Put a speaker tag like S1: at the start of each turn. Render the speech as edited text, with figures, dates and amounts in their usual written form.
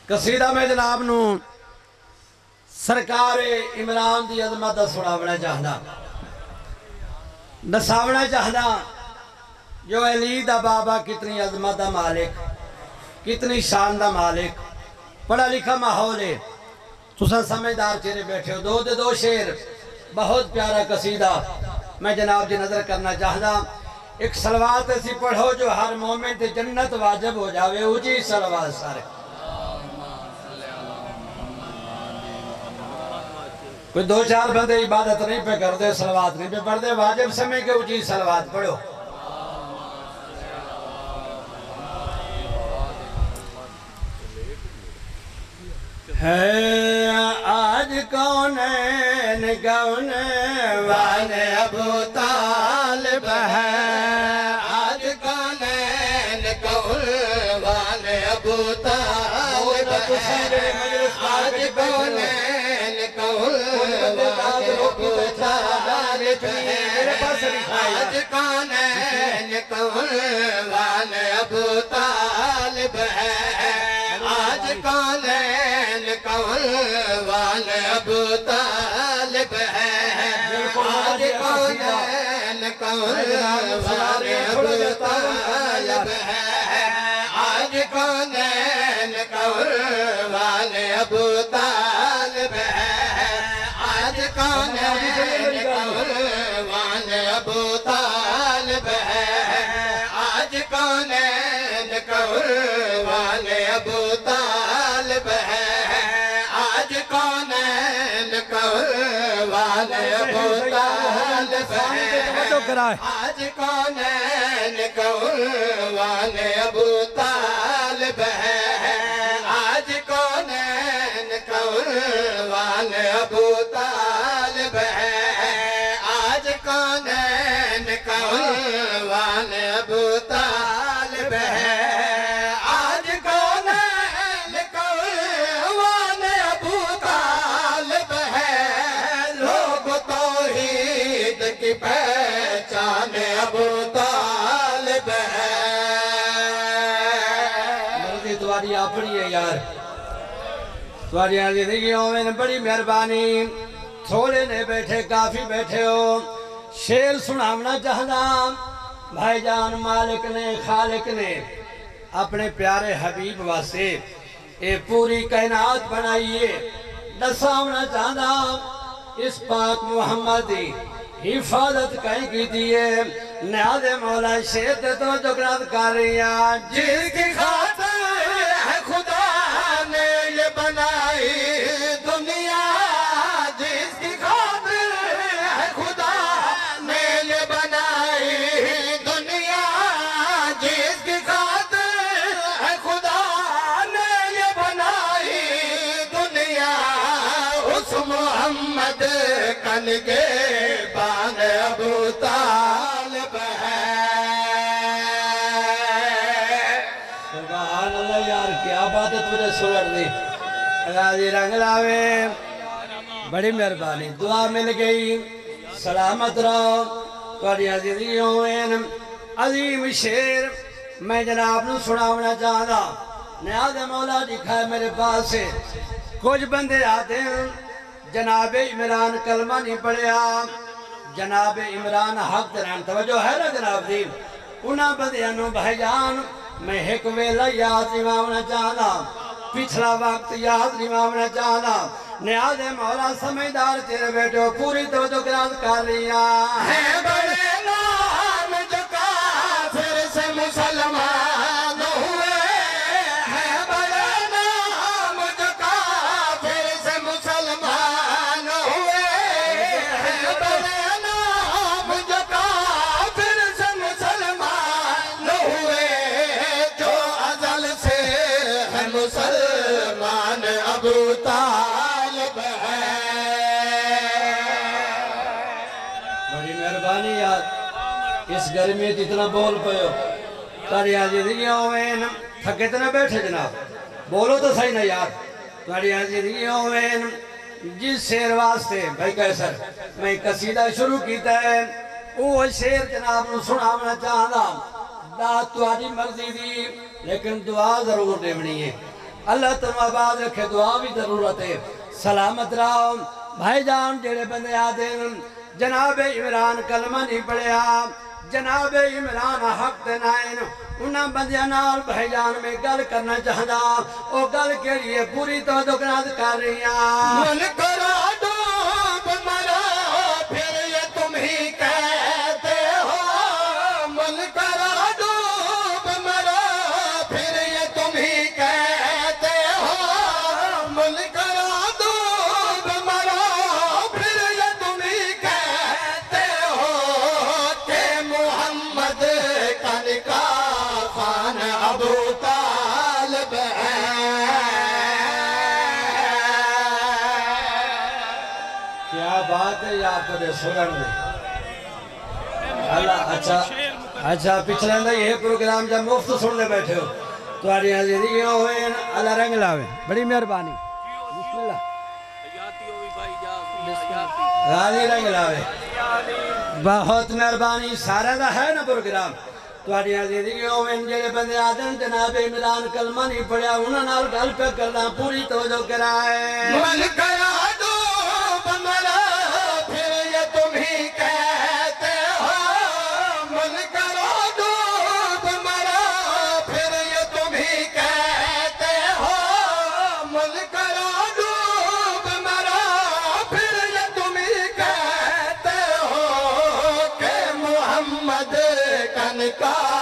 S1: قصیدہ میں جناب نو سرکار عمران دی عظمت سناونا چاہدا نساونا چاہدا جو علی دا بابا کتنی عظمت دا مالک کتنی شان دا مالک پڑھا لکھا ماحول ہے تسا سمجھدار چہرے بیٹھے ہو دو شیر بہت پیارا قصیدہ میں جناب جی نظر کرنا چاہدا ایک صلوات ایسی پڑھو جو ہر مومن تے جنت واجب ہو جاوے اونچی صلوات سارے کوئی دو چار بندے عبادت نہیں پہ کر دے صلوات نہیں پہ پڑھ دے واجب سمے کے اونچی صلوات پڑھو ہے آج کونین والے ابو طالب ہے آج کونین والے ابو طالب ہے آج کونین والے ابو طالب ہے آج کونین والے ابو طالب ہے آج کونین والے ابو طالب ہے آج کونین والے ابو طالب ہے آج کونین والے ابو طالب ہے آج کونین والے ابو طالب ہے آج کونین والے ابو طالب ہے آج کونین والے ابو طالب ہے آج کونین والے ابو طالب ہے آج کونین والے ابو طالب ہے آج کونین والے ابو طالب ہے آج کونین والے ابو طالب ہے لوگ توحید کی پہچان ابو طالب ہے مرضی تمہاری اپنی ہے یار تمہاری زندگیوں میں بڑی مہربانی تھوڑے نے بیٹھے کافی بیٹھے ہو شیر سناونا چاہنا بھائی جان مالک نے خالق نے اپنے پیارے حبیب واسے اے پوری کائنات بنائیے دساونا چاہنا اس پاک محمد دی حفاظت کہیں کی دیئے نیاز مولا شیر تے تو جگرات کر رہی ہیں جس کی خاطر ہے خدا نے یہ بنائی دنیا جس کی خاطر ہے خدا نے یہ بنائی دنیا جس کی خاطر ہے خدا نے یہ بنائی دنیا اس محمد کن کے بان ابو طالب ہے سبحان اللہ یار کیا بات ہے تجھے سنر دی غازی رنگ لاوے بڑی مہربانی دعا مل گئی سلامت رہو توڑی عزیزیوں میں عظیم شیر میں جناب نو سناونا چاہتا نیاز مولا دکھا ہے میرے پاس سے کچھ بندے آتے ہیں جناب عمران کلمہ نہیں پڑھیا جناب عمران حق دران توجہ ہے نا جناب دی انہاں بندیانوں بھائی جان میں ایک ویلہ یاد نماونا چاہتا پچھلا وقت یاد نماونا چاہتا نیاز مولا سمجھدار تیرے بیٹھو پوری توجہ گراد کر لیا ہے بڑے نام جو کافر سے مسلمان ہوئے ہے بڑے نام جو کافر سے مسلمان ہوئے ہے بڑے نام جو کافر سے مسلمان ہوئے جو ازل سے ہے مسلمان ابو طالب ہے بڑی مہربانی یار اس گرمی جتنا بول پہو تاری عزیزیوں میں تھکے تنا بیٹھے جناب بولو تو صحیح نا یار تاری عزیزیوں میں جس شیر واسطے بھائی کیسر میں قصیدہ شروع کیتا ہے وہ شیر جناب نو سناونا چاہتا دعا تاری مرضی دی لیکن دعا ضرور دیونی ہے اللہ تم آباد رکھے دعا بھی ضرورت ہے سلامت رہو بھائی جان جڑے بندے آدھے جناب عمران کلمہ نہیں پڑھیا جناب عمران حق دنائن انہاں بندیاں نال بھائی جان میں گل کرنا چاہدا او گل کے لیے پوری توجہ کنات کر رہی ہیں
S2: من کرا ڈوب مرا پھر یہ تم ہی کہتے ہو من کرا ڈوب مرا پھر یہ تم ہی کہتے ہو من کرا ڈوب مرا پھر یہ تم ہی کہتے ہو کہ محمد کا نکاح خان ابو طالب ہے
S1: کیا بات ہے یا آپ کو سنن دے اللہ اچھا پچھلے اندر یہ پروگرام جب مفت سننے بیٹھے ہو تو آڑی عزیزیوں ہوئے اللہ رنگ لاوے بڑی مہربانی بسم اللہ غازی رنگ لاوے بہت مہربانی سارا دا ہے نا پروگرام تو آڑی عزیزیوں ہوئے جڑے بندے آدن جناب عمران کلمہ نہیں پڑھیا انہاں نال گل پہ کرنا پوری توجہ کرائے
S2: من کرا ڈوب مرا پھر یہ تم ہی کہتے ہو من کرا ڈوب مرا پھر یہ تم ہی کہتے ہو من کرا ڈوب مرا پھر یہ تم ہی کہتے ہو کہ محمد کا نکاح